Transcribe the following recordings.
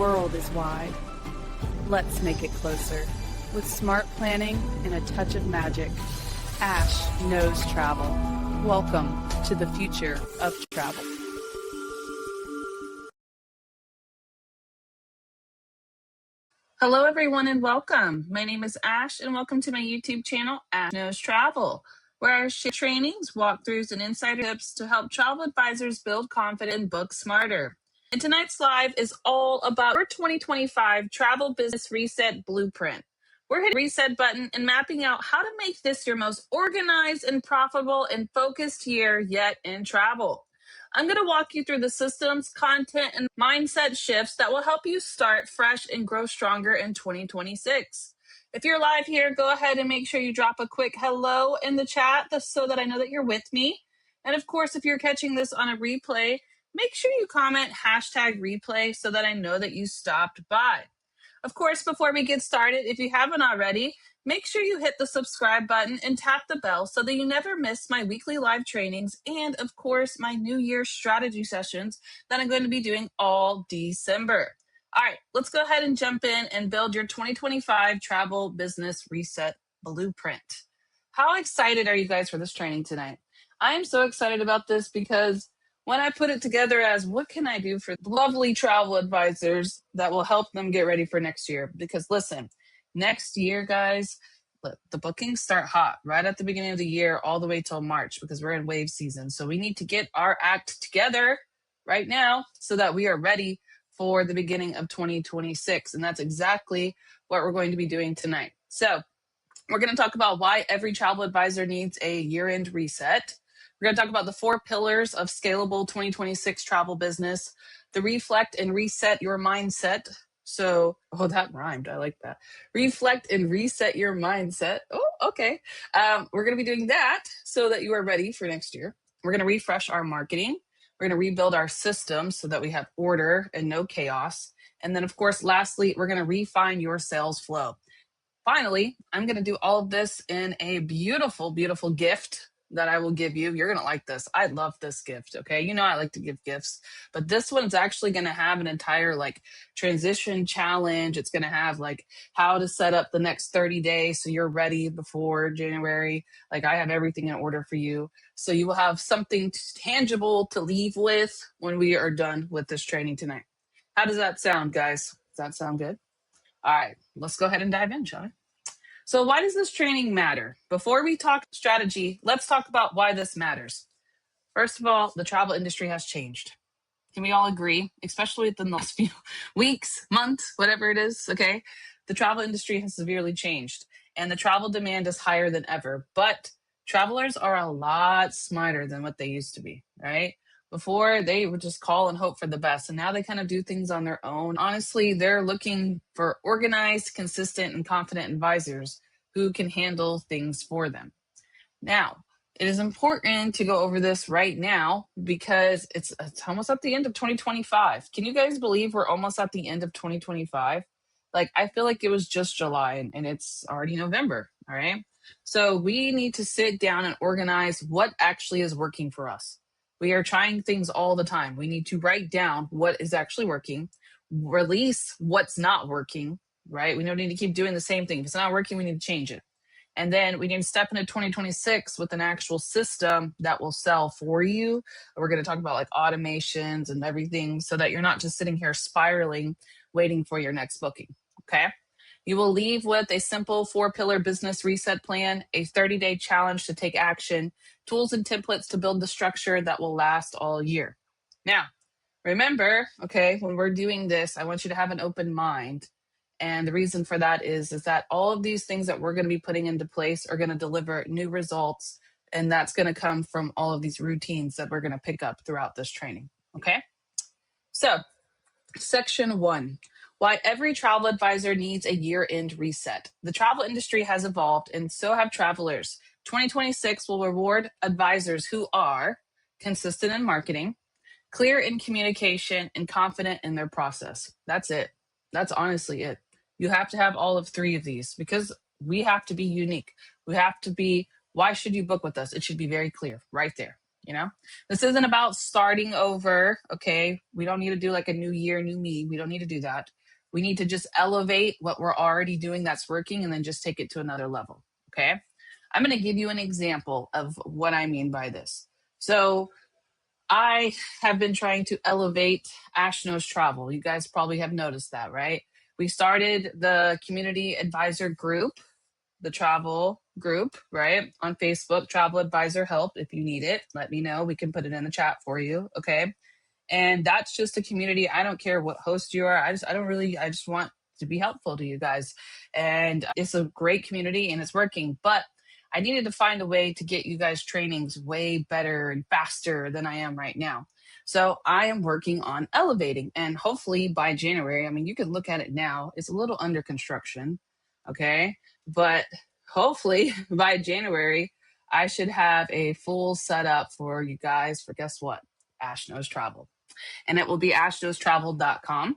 world is wide. Let's make it closer. With smart planning and a touch of magic, Ash knows travel. Welcome to the future of travel. Hello, everyone, and welcome. My name is Ash, and welcome to my YouTube channel, Ash Knows Travel, where I share trainings, walkthroughs, and insider tips to help travel advisors build confidence and book smarter. And tonight's live is all about our 2025 Travel Business Reset Blueprint. We're hitting the reset button and mapping out how to make this your most organized and profitable and focused year yet in travel. I'm going to walk you through the systems, content, and mindset shifts that will help you start fresh and grow stronger in 2026. If you're live here, go ahead and make sure you drop a quick hello in the chat so that I know that you're with me. And of course, if you're catching this on a replay, make sure you comment #replay so that I know that you stopped by. Of course, before we get started, if you haven't already, make sure you hit the subscribe button and tap the bell so that you never miss my weekly live trainings and, of course, my New Year's strategy sessions that I'm going to be doing all December. All right, let's go ahead and jump in and build your 2025 Travel Business Reset Blueprint. How excited are you guys for this training tonight? I am so excited about this because when I put it together as what can I do for lovely travel advisors that will help them get ready for next year? Because listen, next year, guys, the bookings start hot right at the beginning of the year all the way till March because we're in wave season. So we need to get our act together right now so that we are ready for the beginning of 2026. And that's exactly what we're going to be doing tonight. So we're going to talk about why every travel advisor needs a year-end reset. We're going to talk about the 4 pillars of scalable 2026 travel business, the reflect and reset your mindset. So, that rhymed. I like that. Reflect and reset your mindset. Oh, okay. We're going to be doing that so that you are ready for next year. We're going to refresh our marketing. We're going to rebuild our systems so that we have order and no chaos. And then, of course, lastly, we're going to refine your sales flow. Finally, I'm going to do all of this in a beautiful, beautiful gift that I will give you. You're going to like this. I love this gift. Okay. You know, I like to give gifts, but this one's actually going to have an entire transition challenge. It's going to have how to set up the next 30 days so you're ready before January. I have everything in order for you. So you will have something tangible to leave with when we are done with this training tonight. How does that sound, guys? Does that sound good? All right, let's go ahead and dive in, shall we? So why does this training matter? Before we talk strategy, let's talk about why this matters. First of all, the travel industry has changed. Can we all agree, especially within the last few weeks, months, whatever it is, okay? The travel industry has severely changed and the travel demand is higher than ever, but travelers are a lot smarter than what they used to be, right? Before, they would just call and hope for the best, and now they kind of do things on their own. Honestly, they're looking for organized, consistent, and confident advisors who can handle things for them. Now, it is important to go over this right now because it's almost at the end of 2025. Can you guys believe we're almost at the end of 2025? I feel like it was just July and it's already November, all right? So we need to sit down and organize what actually is working for us. We are trying things all the time. We need to write down what is actually working, release what's not working, right? We don't need to keep doing the same thing. If it's not working, we need to change it. And then we need to step into 2026 with an actual system that will sell for you. We're going to talk about automations and everything so that you're not just sitting here spiraling, waiting for your next booking. Okay. You will leave with a simple 4-pillar business reset plan, a 30-day challenge to take action, tools and templates to build the structure that will last all year. Now, remember, okay, when we're doing this, I want you to have an open mind. And the reason for that is that all of these things that we're going to be putting into place are going to deliver new results. And that's going to come from all of these routines that we're going to pick up throughout this training. Okay. So section 1, why every travel advisor needs a year-end reset. The travel industry has evolved and so have travelers. 2026 will reward advisors who are consistent in marketing, clear in communication, and confident in their process. That's it. That's honestly it. You have to have all of 3 of these because we have to be unique. We have to be, why should you book with us? It should be very clear right there. You know, this isn't about starting over. Okay. We don't need to do like a new year, new me. We don't need to do that. We need to just elevate what we're already doing that's working and then just take it to another level. Okay. I'm going to give you an example of what I mean by this. So I have been trying to elevate Ash Knows Travel. You guys probably have noticed that, right? We started the community advisor group, the travel group, right? On Facebook, Travel Advisor Help. If you need it, let me know. We can put it in the chat for you. Okay. And that's just a community. I don't care what host you are. I just want to be helpful to you guys. And it's a great community and it's working. But I needed to find a way to get you guys trainings way better and faster than I am right now. So I am working on elevating. And hopefully by January, I mean, you can look at it now, it's a little under construction. Okay. But hopefully by January, I should have a full setup for you guys for guess what? Ash Knows Travel. And it will be ashknowstravel.com.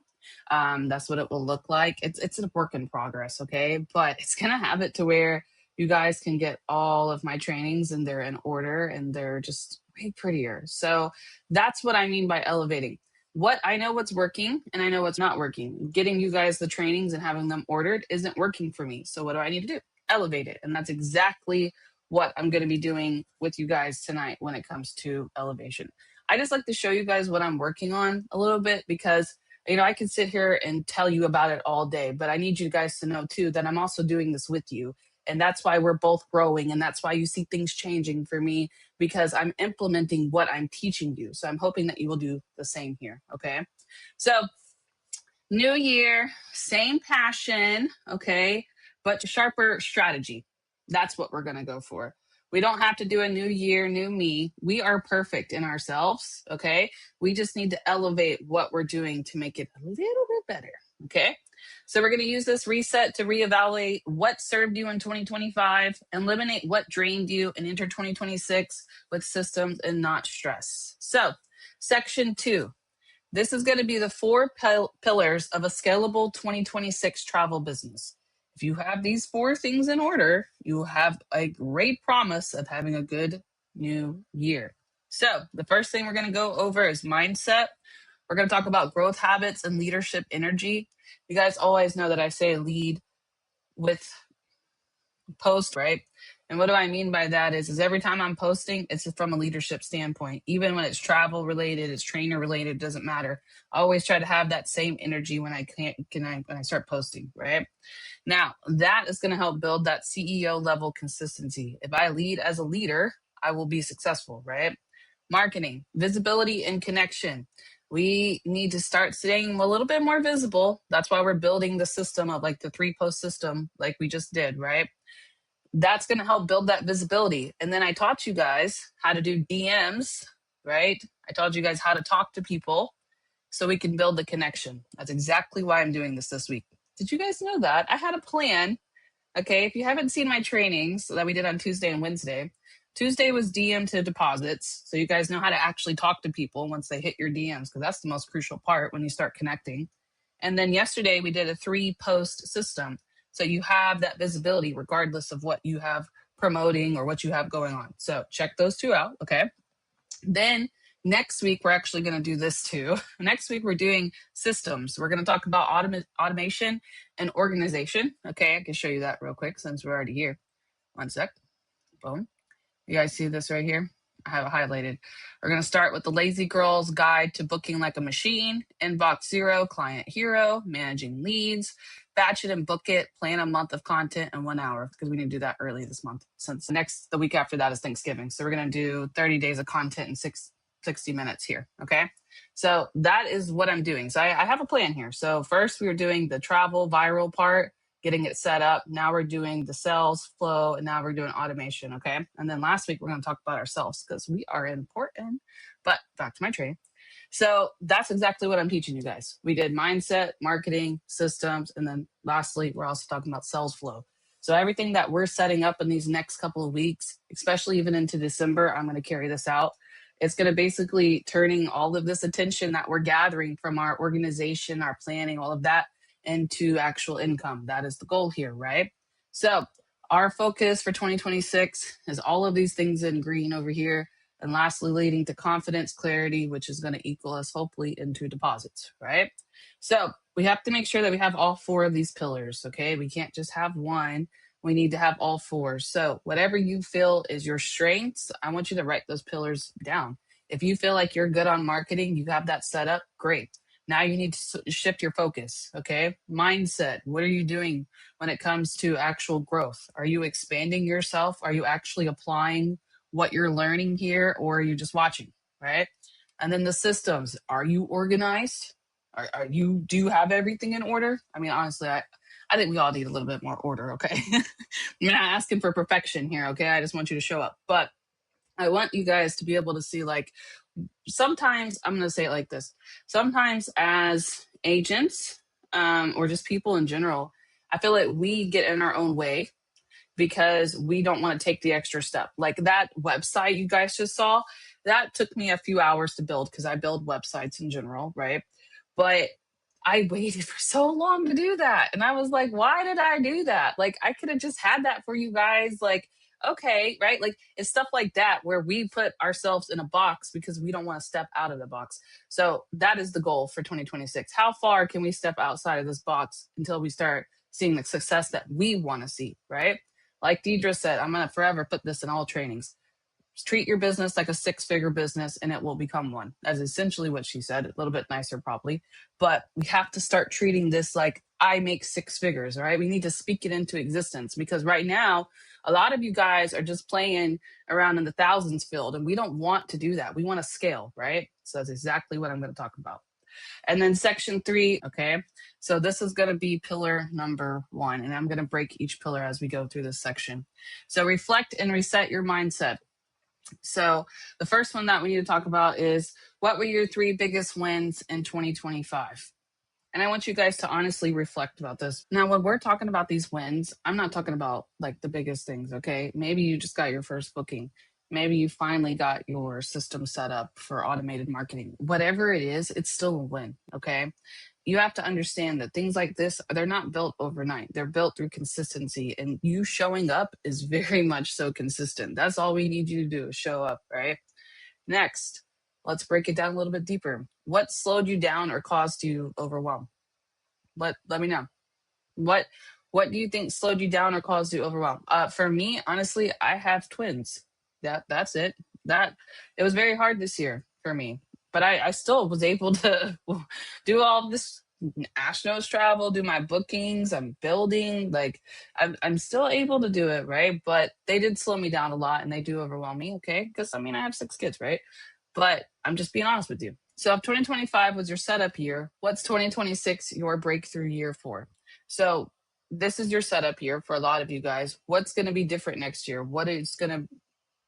That's what it will look like. It's a work in progress, okay? But it's gonna have it to where you guys can get all of my trainings and they're in order and they're just way prettier. So that's what I mean by elevating. What I know what's working and I know what's not working. Getting you guys the trainings and having them ordered isn't working for me. So what do I need to do? Elevate it. And that's exactly what I'm going to be doing with you guys tonight when it comes to elevation. I just like to show you guys what I'm working on a little bit because, you know, I can sit here and tell you about it all day, but I need you guys to know too that I'm also doing this with you. And that's why we're both growing. And that's why you see things changing for me because I'm implementing what I'm teaching you. So I'm hoping that you will do the same here. Okay. So new year, same passion. Okay. But sharper strategy. That's what we're going to go for. We don't have to do a new year, new me. We are perfect in ourselves. Okay. We just need to elevate what we're doing to make it a little bit better. Okay. So we're going to use this reset to reevaluate what served you in 2025, eliminate what drained you, and enter 2026 with systems and not stress. So, section 2. This is going to be the 4 pillars of a scalable 2026 travel business. If you have these 4 things in order, you will have a great promise of having a good new year. So, the first thing we're going to go over is mindset. We're going to talk about growth habits and leadership energy. You guys always know that I say lead with post, right? And what do I mean by that is every time I'm posting, it's from a leadership standpoint. Even when it's travel related, it's trainer related, it doesn't matter. I always try to have that same energy when I start posting, right? Now, that is going to help build that CEO level consistency. If I lead as a leader, I will be successful, right? Marketing, visibility, and connection. We need to start staying a little bit more visible. That's why we're building the system of like the 3-post system, like we just did, right? That's going to help build that visibility. And then I taught you guys how to do DMs, right? I taught you guys how to talk to people so we can build the connection. That's exactly why I'm doing this week. Did you guys know that? I had a plan. Okay, if you haven't seen my trainings that we did on Tuesday and Wednesday, Tuesday was DM to deposits. So you guys know how to actually talk to people once they hit your DMs, because that's the most crucial part when you start connecting. And then yesterday we did a 3-post system. So you have that visibility regardless of what you have promoting or what you have going on. So check those 2 out. Okay. Then next week, we're actually going to do this too. Next week, we're doing systems. We're going to talk about automation and organization. Okay, I can show you that real quick since we're already here. One sec. Boom. You guys see this right here? I have it highlighted. We're going to start with the Lazy Girl's Guide to Booking Like a Machine, Inbox Zero, Client Hero, Managing Leads, Batch It and Book It, Plan a month of content in 1 hour, because we need to do that early this month since the week after that is Thanksgiving. So we're going to do 30 days of content in 60 minutes here. Okay. So that is what I'm doing. So I have a plan here. So first we were doing the travel viral part, getting it set up. Now we're doing the sales flow, and now we're doing automation. Okay. And then last week, we're going to talk about ourselves because we are important. But back to my training. So that's exactly what I'm teaching you guys. We did mindset, marketing, systems, and then lastly, we're also talking about sales flow. So everything that we're setting up in these next couple of weeks, especially even into December, I'm going to carry this out. It's going to basically turning all of this attention that we're gathering from our organization, our planning, all of that into actual income. That is the goal here, right? So our focus for 2026 is all of these things in green over here. And lastly, leading to confidence, clarity, which is going to equal us hopefully into deposits, right? So we have to make sure that we have all four of these pillars, okay? We can't just have one. We need to have all four. So whatever you feel is your strengths, I want you to write those pillars down. If you feel like you're good on marketing, you have that set up, great. Now you need to shift your focus, okay? Mindset. What are you doing when it comes to actual growth? Are you expanding yourself? Are you actually applying what you're learning here, or are you just watching, right? And then the systems. Are you organized? Are you, do you have everything in order? I mean, honestly, I think we all need a little bit more order, okay? I'm not asking for perfection here, okay? I just want you to show up. But I want you guys to be able to see, like, sometimes I'm going to say it like this. Sometimes as agents, or just people in general, I feel like we get in our own way because we don't want to take the extra step. Like that website you guys just saw, that took me a few hours to build because I build websites in general, right? But I waited for so long to do that. And I was like, why did I do that? Like, I could have just had that for you guys. Like, okay, right? Like, it's stuff like that where we put ourselves in a box because we don't want to step out of the box. So, that is the goal for 2026. How far can we step outside of this box until we start seeing the success that we want to see, right? Like Deidre said, I'm going to forever put this in all trainings. Treat your business like a six-figure business and it will become one. That's essentially what she said, a little bit nicer probably. But we have to start treating this like I make six figures, right? We need to speak it into existence because right now, a lot of you guys are just playing around in the thousands field and we don't want to do that. We want to scale, right? So that's exactly what I'm going to talk about. And then section 3, okay? So this is going to be pillar number 1, and I'm going to break each pillar as we go through this section. So reflect and reset your mindset. So the first one that we need to talk about is what were your 3 biggest wins in 2025? And I want you guys to honestly reflect about this. Now, when we're talking about these wins, I'm not talking about like the biggest things, okay? Maybe you just got your first booking. Maybe you finally got your system set up for automated marketing. Whatever it is, it's still a win, okay? You have to understand that things like this, they're not built overnight. They're built through consistency. And you showing up is very much so consistent. That's all we need you to do is show up, right? Next, let's break it down a little bit deeper. What slowed you down or caused you overwhelm? Let me know. What what do you think slowed you down or caused you overwhelm? For me, honestly, I have twins. That's it. That it was very hard this year for me, but I still was able to do all this Ash Knows travel, do my bookings. I'm building, like I'm still able to do it, right? But they did slow me down a lot, and they do overwhelm me. Okay, because I mean I have 6 kids, right? But I'm just being honest with you. So if 2025 was your setup year, what's 2026 your breakthrough year for? So this is your setup year for a lot of you guys. What's going to be different next year? What is going to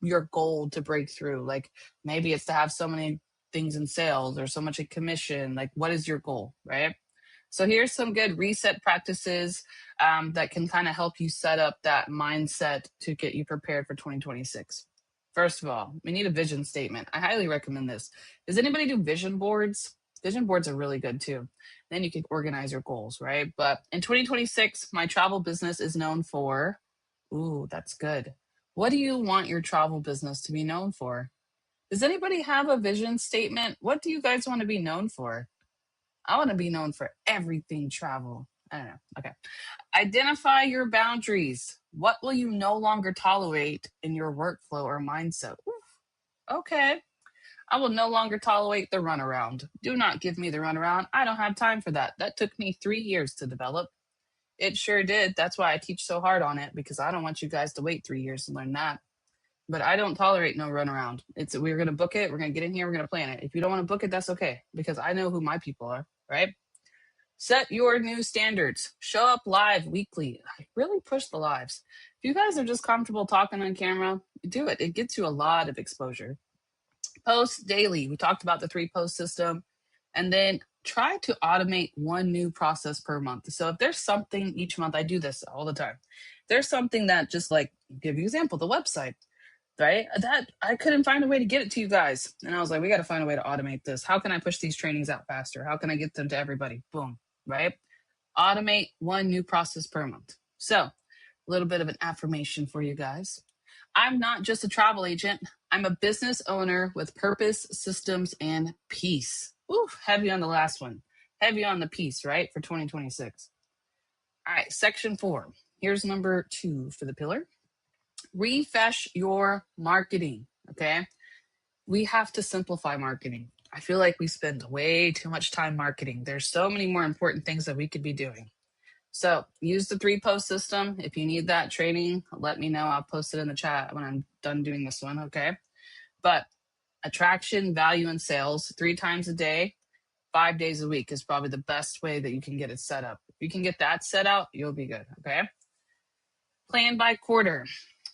your goal to break through? Like maybe it's to have so many things in sales or so much in commission. Like what is your goal, right? So here's some good reset practices that can kind of help you set up that mindset to get you prepared for 2026. First of all, we need a vision statement. I highly recommend this. Does anybody do vision boards? Vision boards are really good too. Then you can organize your goals, right? But in 2026, my travel business is known for, ooh, that's good. What do you want your travel business to be known for? Does anybody have a vision statement? What do you guys want to be known for? I want to be known for everything travel. I don't know. Okay. Identify your boundaries. What will you no longer tolerate in your workflow or mindset? Oof, okay. I will no longer tolerate the runaround. Do not give me the runaround. I don't have time for that. That took me 3 years to develop. It sure did. That's why I teach so hard on it because I don't want you guys to wait 3 years to learn that. But I don't tolerate no runaround. It's we're gonna book it. We're gonna get in here. We're gonna plan it. If you don't want to book it, that's okay because I know who my people are. Right? Set your new standards. Show up live weekly. I really push the lives. If you guys are just comfortable talking on camera, do it. It gets you a lot of exposure. Post daily. We talked about the 3 post system. And then try to automate 1 new process per month. So if there's something each month, I do this all the time. There's something that just like, give you an example, the website, right? That I couldn't find a way to get it to you guys. And I was like, we got to find a way to automate this. How can I push these trainings out faster? How can I get them to everybody? Boom, right? Automate 1 new process per month. So a little bit of an affirmation for you guys. I'm not just a travel agent. I'm a business owner with purpose, systems, and peace. Ooh, heavy on the last one. Heavy on the peace, right? For 2026. All right, section 4. Here's number 2 for the pillar. Refresh your marketing. Okay. We have to simplify marketing. I feel like we spend way too much time marketing. There's so many more important things that we could be doing. So use the 3-post system. If you need that training, let me know. I'll post it in the chat when I'm done doing this one. Okay. But attraction, value, and sales 3 times a day, 5 days a week is probably the best way that you can get it set up. If you can get that set out, you'll be good. Okay. Plan by quarter.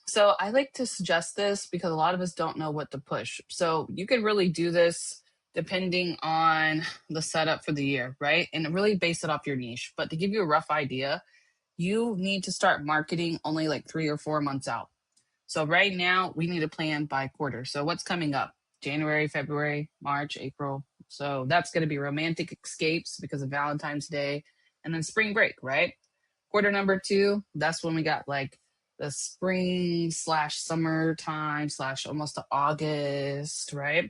So I like to suggest this because a lot of us don't know what to push. So you can really do this depending on the setup for the year, right? And really base it off your niche. But to give you a rough idea, you need to start marketing only like 3 or 4 months out. So right now we need a plan by quarter. So what's coming up? January, February, March, April. So that's going to be romantic escapes because of Valentine's Day and then spring break, right? Quarter number 2, that's when we got like the spring slash summertime slash almost to August, right?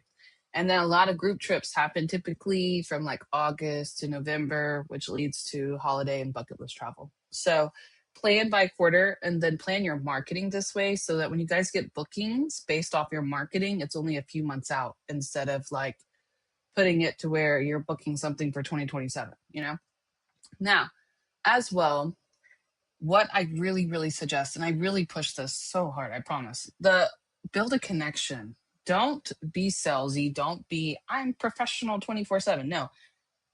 And then a lot of group trips happen typically from like August to November, which leads to holiday and bucket list travel. So plan by quarter and then plan your marketing this way so that when you guys get bookings based off your marketing, it's only a few months out instead of like putting it to where you're booking something for 2027, you know? Now, as well, what I really, really suggest, and I really push this so hard, I promise, build a connection. Don't be salesy. Don't be, I'm professional 24/7. No,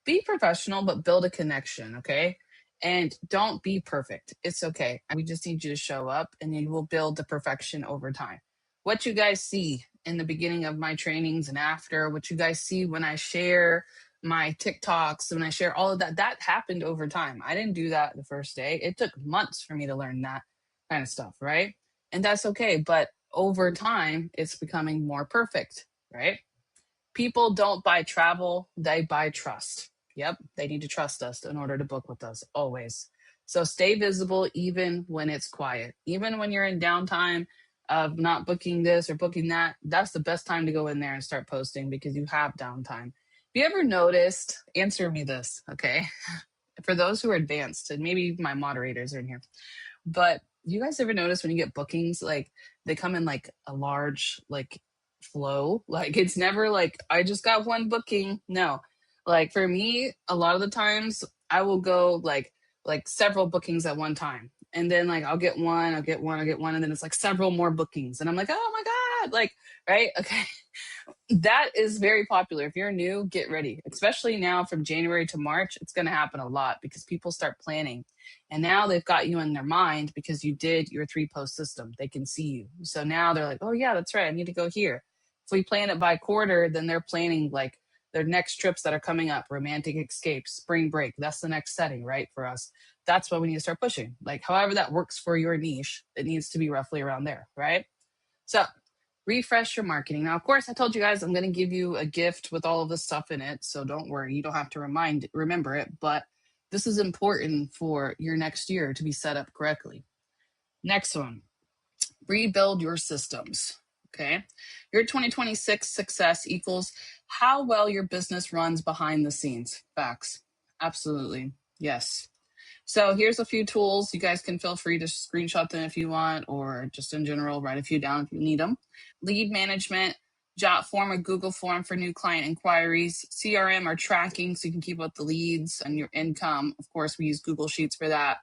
be professional, but build a connection. Okay. And don't be perfect. It's okay. We just need you to show up and you will build the perfection over time. What you guys see in the beginning of my trainings and after, what you guys see when I share my TikToks, when I share all of that, that happened over time. I didn't do that the first day. It took months for me to learn that kind of stuff, right? And that's okay. But over time, it's becoming more perfect, right? People don't buy travel, they buy trust. Yep, they need to trust us in order to book with us always. So stay visible even when it's quiet. Even when you're in downtime of not booking this or booking that, that's the best time to go in there and start posting because you have downtime. Have you ever noticed, answer me this, okay? For those who are advanced, and maybe my moderators are in here, but you guys ever notice when you get bookings, like they come in like a large, like flow? Like it's never like, I just got one booking. No, like for me, a lot of the times I will go like several bookings at one time. And then like I'll get one, I'll get one, I'll get one. And then it's like several more bookings. And I'm like, oh my God, like, right? Okay. That is very popular. If you're new, get ready. Especially now from January to March, it's going to happen a lot because people start planning. And now they've got you in their mind because you did your 3-post system. They can see you. So now they're like, oh, yeah, that's right. I need to go here. If we plan it by quarter, then they're planning like their next trips that are coming up, romantic escapes, spring break. That's the next setting, right? For us. That's what we need to start pushing. Like, however that works for your niche, it needs to be roughly around there, right? So refresh your marketing. Now, of course, I told you guys I'm going to give you a gift with all of this stuff in it. So don't worry. You don't have to remember it. But this is important for your next year to be set up correctly. Next one, rebuild your systems. Okay. Your 2026 success equals how well your business runs behind the scenes. Facts. Absolutely. Yes. So here's a few tools. You guys can feel free to screenshot them if you want, or just in general, write a few down if you need them. Lead management, Jot form or Google form for new client inquiries, CRM or tracking so you can keep up the leads and your income. Of course, we use Google Sheets for that.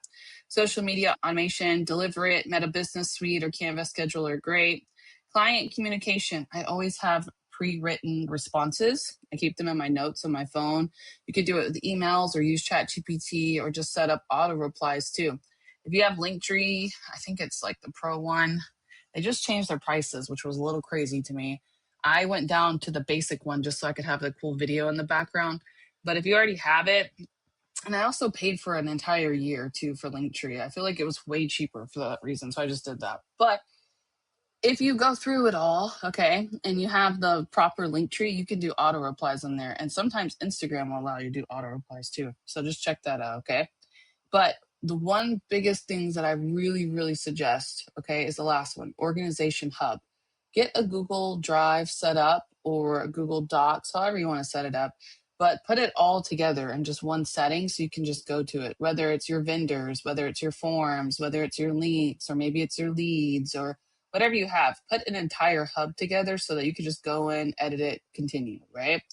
Social media automation, Deliver It, Meta Business Suite or Canva Scheduler, great. Client communication, I always have pre-written responses. I keep them in my notes on my phone. You could do it with emails or use ChatGPT or just set up auto replies too. If you have Linktree, I think it's like the Pro one. They just changed their prices, which was a little crazy to me. I went down to the basic one just so I could have the cool video in the background. But if you already have it, and I also paid for an entire year too for Linktree. I feel like it was way cheaper for that reason, so I just did that. But if you go through it all, okay, and you have the proper Linktree, you can do auto replies in there. And sometimes Instagram will allow you to do auto replies too. So just check that out, okay? But the one biggest things that I really, really suggest, okay, is the last one, organization hub. Get a Google Drive set up or a Google Docs, however you want to set it up, but put it all together in just one setting so you can just go to it, whether it's your vendors, whether it's your forms, whether it's your links, or maybe it's your leads or whatever you have. Put an entire hub together so that you can just go in, edit it, continue, right?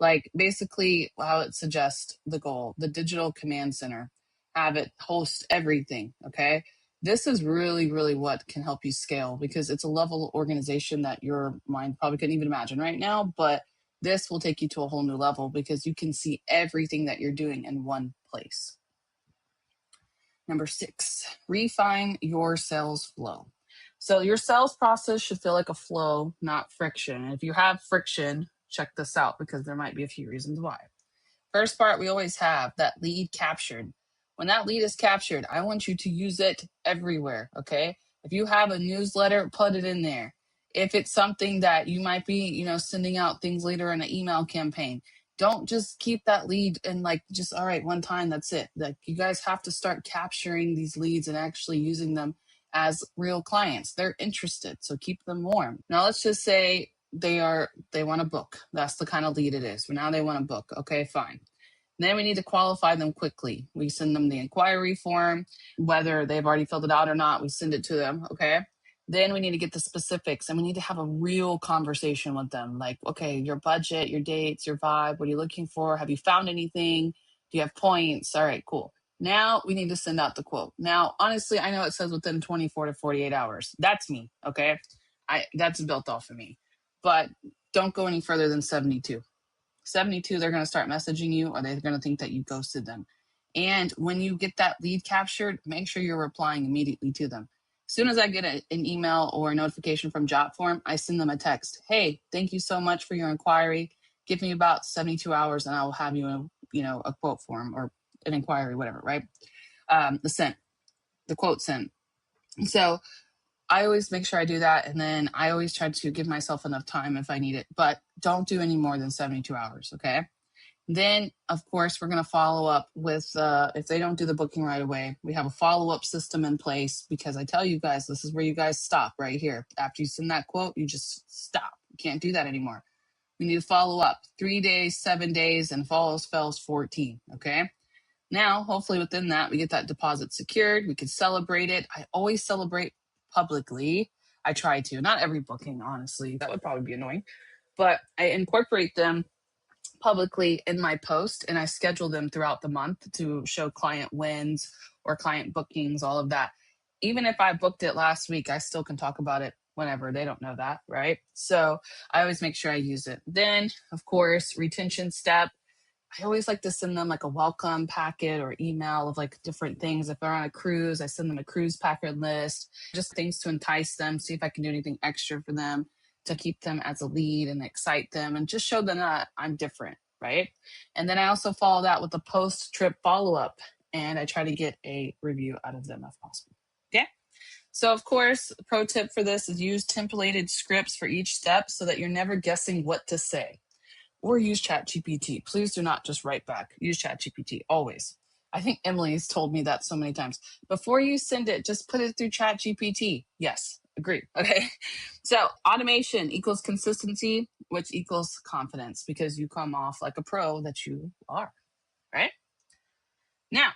Like basically how it suggests the goal, the digital command center, have it host everything. Okay. This is really, really what can help you scale because it's a level of organization that your mind probably couldn't even imagine right now. But this will take you to a whole new level because you can see everything that you're doing in one place. Number 6, refine your sales flow. So your sales process should feel like a flow, not friction. And if you have friction, check this out because there might be a few reasons why. First part, we always have that lead captured. When that lead is captured, I want you to use it everywhere, okay? If you have a newsletter, put it in there. If it's something that you might be, sending out things later in an email campaign, don't just keep that lead and like just, all right, one time, that's it. Like you guys have to start capturing these leads and actually using them as real clients. They're interested, so keep them warm. Now let's just say they want to book. That's the kind of lead it is. Now they want to book. Okay, fine. Then we need to qualify them quickly. We send them the inquiry form, whether they've already filled it out or not, we send it to them. Okay. Then we need to get the specifics and we need to have a real conversation with them. Like, okay, your budget, your dates, your vibe, what are you looking for? Have you found anything? Do you have points? All right, cool. Now we need to send out the quote. Now, honestly, I know it says within 24 to 48 hours. That's me. Okay. That's built off of me, but don't go any further than 72. 72, they're going to start messaging you or they're going to think that you ghosted them. And when you get that lead captured, make sure you're replying immediately to them. As soon as I get an email or a notification from Jotform, I send them a text. Hey, thank you so much for your inquiry. Give me about 72 hours and I will have you a quote form or an inquiry, whatever, right? The quote sent. So I always make sure I do that. And then I always try to give myself enough time if I need it, but don't do any more than 72 hours. Okay. Then, of course, we're going to follow up with, if they don't do the booking right away, we have a follow-up system in place because I tell you guys, this is where you guys stop right here. After you send that quote, you just stop. You can't do that anymore. We need to follow up 3 days, 7 days, and if all else fails, 14. Okay. Now, hopefully within that, we get that deposit secured. We can celebrate it. I always celebrate publicly. I try to. Not every booking, honestly. That would probably be annoying. But I incorporate them publicly in my post and I schedule them throughout the month to show client wins or client bookings, all of that. Even if I booked it last week, I still can talk about it whenever. They don't know that, right? So I always make sure I use it. Then, of course, retention step. I always like to send them like a welcome packet or email of like different things. If they're on a cruise, I send them a cruise packet list, just things to entice them, see if I can do anything extra for them to keep them as a lead and excite them and just show them that I'm different, right? And then I also follow that with a post-trip follow-up and I try to get a review out of them if possible. Okay? So of course, pro tip for this is use templated scripts for each step so that you're never guessing what to say. Or use ChatGPT. Please do not just write back. Use ChatGPT always. I think Emily's told me that so many times. Before you send it, just put it through ChatGPT. Yes, agree. Okay. So automation equals consistency, which equals confidence because you come off like a pro that you are, right? Now,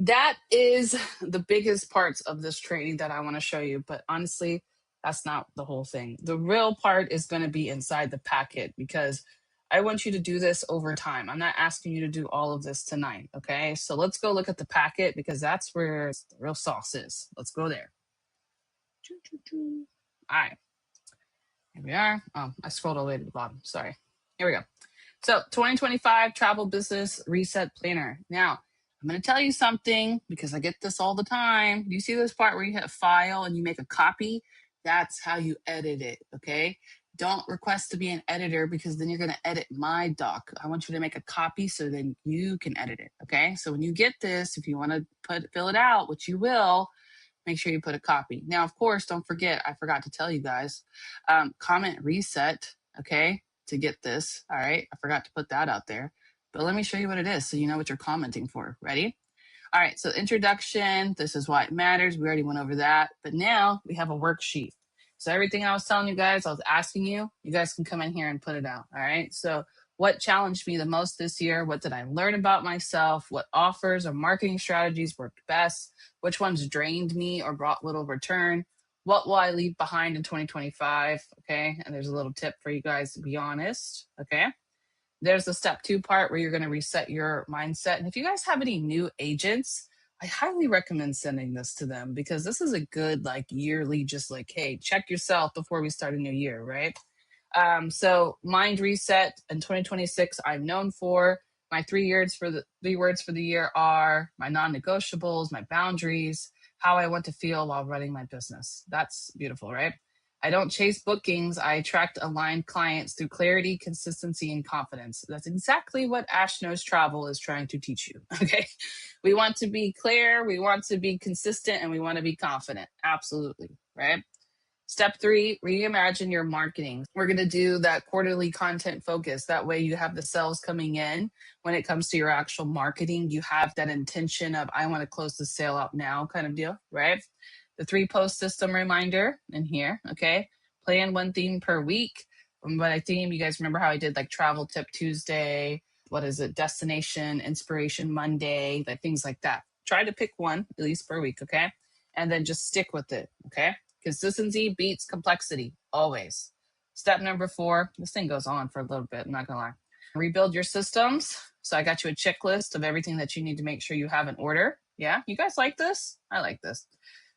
that is the biggest parts of this training that I want to show you. But honestly, that's not the whole thing. The real part is going to be inside the packet because I want you to do this over time. I'm not asking you to do all of this tonight. Okay. So let's go look at the packet because that's where the real sauce is. Let's go there. All right. Here we are. Oh, I scrolled all the way to the bottom. Sorry. Here we go. So 2025 Travel Business Reset Planner. Now, I'm going to tell you something because I get this all the time. Do you see this part where you hit file and you make a copy? That's how you edit it, okay? Don't request to be an editor because then you're going to edit my doc. I want you to make a copy so then you can edit it, okay? So when you get this, if you want to fill it out, which you will, make sure you put a copy. Now, of course, don't forget, I forgot to tell you guys, comment reset, okay, to get this. All right, I forgot to put that out there. But let me show you what it is so you know what you're commenting for. Ready? All right, so introduction, this is why it matters. We already went over that. But now we have a worksheet. So everything I was telling you guys, I was asking you, you guys can come in here and put it out. All right. So what challenged me the most this year? What did I learn about myself? What offers or marketing strategies worked best? Which ones drained me or brought little return? What will I leave behind in 2025? Okay. And there's a little tip for you guys to be honest. Okay. There's the step 2 part where you're going to reset your mindset. And if you guys have any new agents, I highly recommend sending this to them because this is a good like yearly, just like, hey, check yourself before we start a new year, right? So mind reset in 2026, I'm known for my 3 words for the year are my non-negotiables, my boundaries, how I want to feel while running my business. That's beautiful, right? I don't chase bookings. I attract aligned clients through clarity, consistency, and confidence. That's exactly what Ash Knows Travel is trying to teach you. Okay. We want to be clear, we want to be consistent, and we want to be confident. Absolutely. Right. Step 3, reimagine your marketing. We're going to do that quarterly content focus. That way you have the sales coming in. When it comes to your actual marketing, you have that intention of, I want to close the sale out now kind of deal, right? The 3-post system reminder in here, okay? Plan 1 theme per week. By theme, you guys remember how I did like travel tip Tuesday, what is it, destination, inspiration Monday, like things like that. Try to pick one at least per week, okay? And then just stick with it, okay? Consistency beats complexity, always. Step number 4, this thing goes on for a little bit, I'm not gonna lie. Rebuild your systems. So I got you a checklist of everything that you need to make sure you have in order. Yeah, you guys like this? I like this.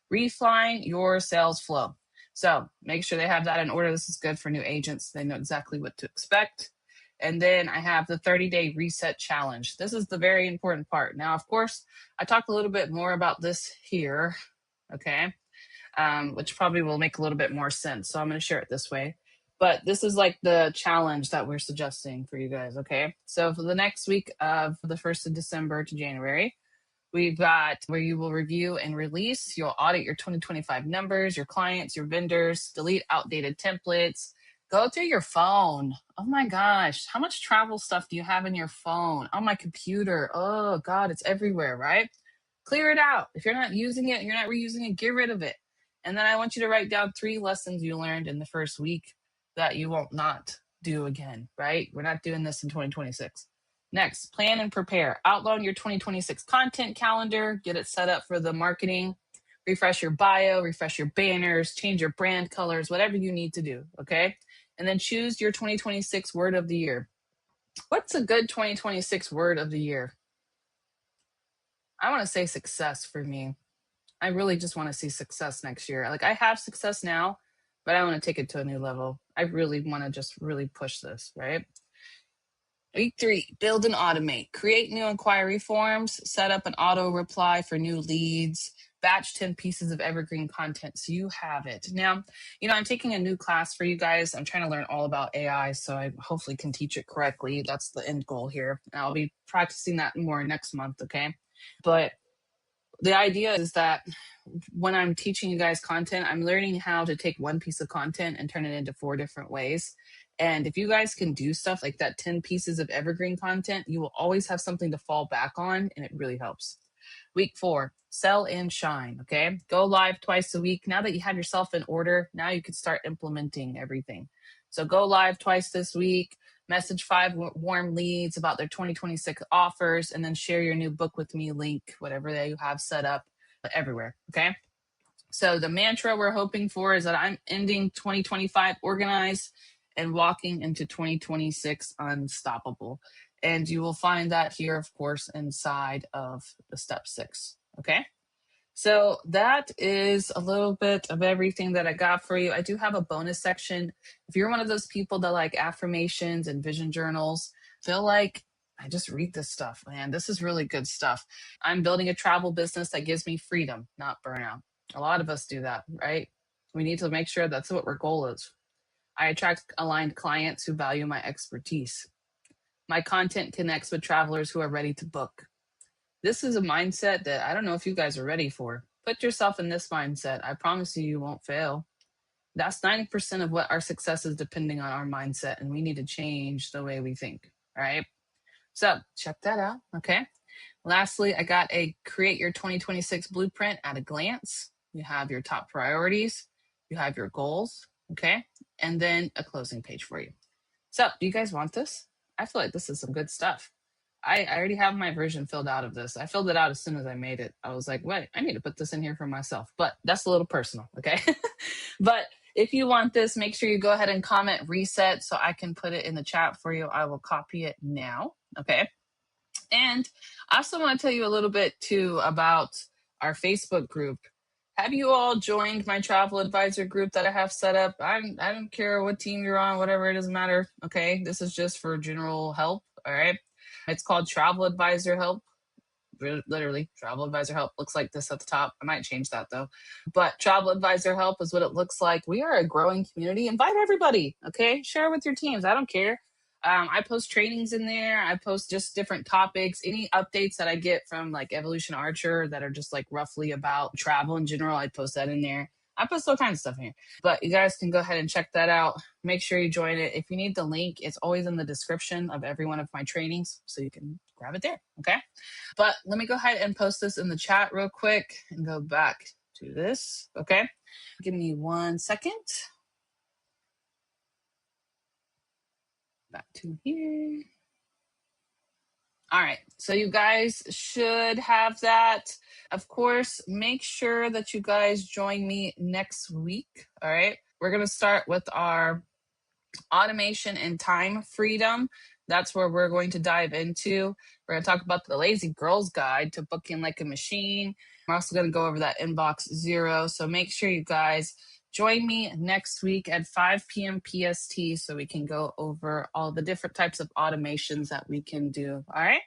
Refine your sales flow. So make sure they have that in order. This is good for new agents. They know exactly what to expect. And then I have the 30-day reset challenge. This is the very important part. Now, of course, I talked a little bit more about this here, okay? Which probably will make a little bit more sense. So I'm going to share it this way. But this is like the challenge that we're suggesting for you guys, okay? So for the next week of the 1st of December to January, we've got where you will review and release. You'll audit your 2025 numbers, your clients, your vendors, delete outdated templates, go through your phone. Oh my gosh, how much travel stuff do you have in your phone? On my computer. Oh God, it's everywhere, right? Clear it out. If you're not using it, you're not reusing it, get rid of it. And then I want you to write down 3 lessons you learned in the first week that you won't not do again, right? We're not doing this in 2026. Next, plan and prepare. Outline your 2026 content calendar, get it set up for the marketing, refresh your bio, refresh your banners, change your brand colors, whatever you need to do, okay? And then choose your 2026 word of the year. What's a good 2026 word of the year? I want to say success for me. I really just want to see success next year. Like I have success now, but I want to take it to a new level. I really want to just really push this, right? Week 3, build and automate. Create new inquiry forms, set up an auto reply for new leads, batch 10 pieces of evergreen content so you have it. Now, I'm taking a new class for you guys. I'm trying to learn all about AI, so I hopefully can teach it correctly. That's the end goal here. I'll be practicing that more next month, okay? But the idea is that when I'm teaching you guys content, I'm learning how to take one piece of content and turn it into 4 different ways. And if you guys can do stuff like that, 10 pieces of evergreen content, you will always have something to fall back on, and it really helps. Week 4, sell and shine. Okay. Go live twice a week. Now that you have yourself in order, now you can start implementing everything. So go live twice this week, message 5 warm leads about their 2026 offers, and then share your new book with me link, whatever that you have set up everywhere. Okay. So the mantra we're hoping for is that I'm ending 2025 organized and walking into 2026 unstoppable. And you will find that here, of course, inside of the step 6. Okay. So that is a little bit of everything that I got for you. I do have a bonus section. If you're one of those people that like affirmations and vision journals, feel like I just read this stuff, man. This is really good stuff. I'm building a travel business that gives me freedom, not burnout. A lot of us do that, right? We need to make sure that's what our goal is. I attract aligned clients who value my expertise. My content connects with travelers who are ready to book. This is a mindset that I don't know if you guys are ready for. Put yourself in this mindset. I promise you won't fail. That's 90% of what our success is depending on our mindset, and we need to change the way we think. All right. So check that out. Okay. Lastly, I got a create your 2026 blueprint at a glance. You have your top priorities, you have your goals, okay? And then a closing page for you. So, do you guys want this? I feel like this is some good stuff. I already have my version filled out of this. I filled it out as soon as I made it. I was like, wait, I need to put this in here for myself. But that's a little personal, okay? But if you want this, make sure you go ahead and comment reset so I can put it in the chat for you. I will copy it now, okay? And I also want to tell you a little bit too about our Facebook group. Have you all joined my travel advisor group that I have set up? I don't care what team you're on, whatever, it doesn't matter. Okay, this is just for general help. All right, it's called Travel Advisor Help. Literally, Travel Advisor Help looks like this at the top. I might change that though. But Travel Advisor Help is what it looks like. We are a growing community. Invite everybody. Okay, share with your teams. I don't care. I post trainings in there. I post just different topics, any updates that I get from like Evolution Archer that are just like roughly about travel in general. I post that in there. I post all kinds of stuff in here, but you guys can go ahead and check that out. Make sure you join it. If you need the link, it's always in the description of every one of my trainings, so you can grab it there. Okay. But let me go ahead and post this in the chat real quick and go back to this. Okay. Give me 1 second. Back to here. All right, so you guys should have that. Of course, make sure that you guys join me next week. All right, we're going to start with our automation and time freedom. That's where we're going to dive into. We're going to talk about the Lazy Girl's Guide to Booking Like a Machine. We're also going to go over that inbox zero. So make sure you guys join me next week at 5 p.m. PST so we can go over all the different types of automations that we can do. All right.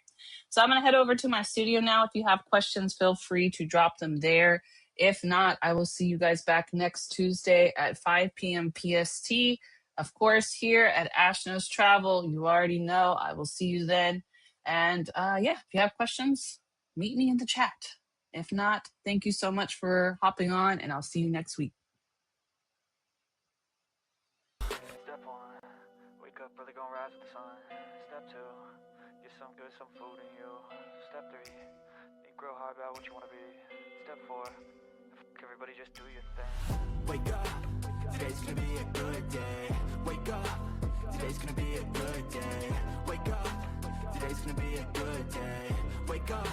So I'm going to head over to my studio now. If you have questions, feel free to drop them there. If not, I will see you guys back next Tuesday at 5 p.m. PST. Of course, here at Ash Knows Travel, you already know. I will see you then. And yeah, if you have questions, meet me in the chat. If not, thank you so much for hopping on, and I'll see you next week. Step 1, wake up early, gonna rise with the sun. Step 2, get some good, some food in you. Step 3, think real hard about what you wanna be. Step 4, everybody just do your thing. Wake up, today's gonna be a good day. Wake up, today's gonna be a good day. Wake up, today's gonna be a good day. Wake up,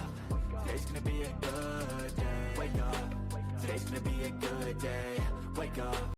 today's gonna be a good day. Wake up, today's gonna be a good day. Wake up.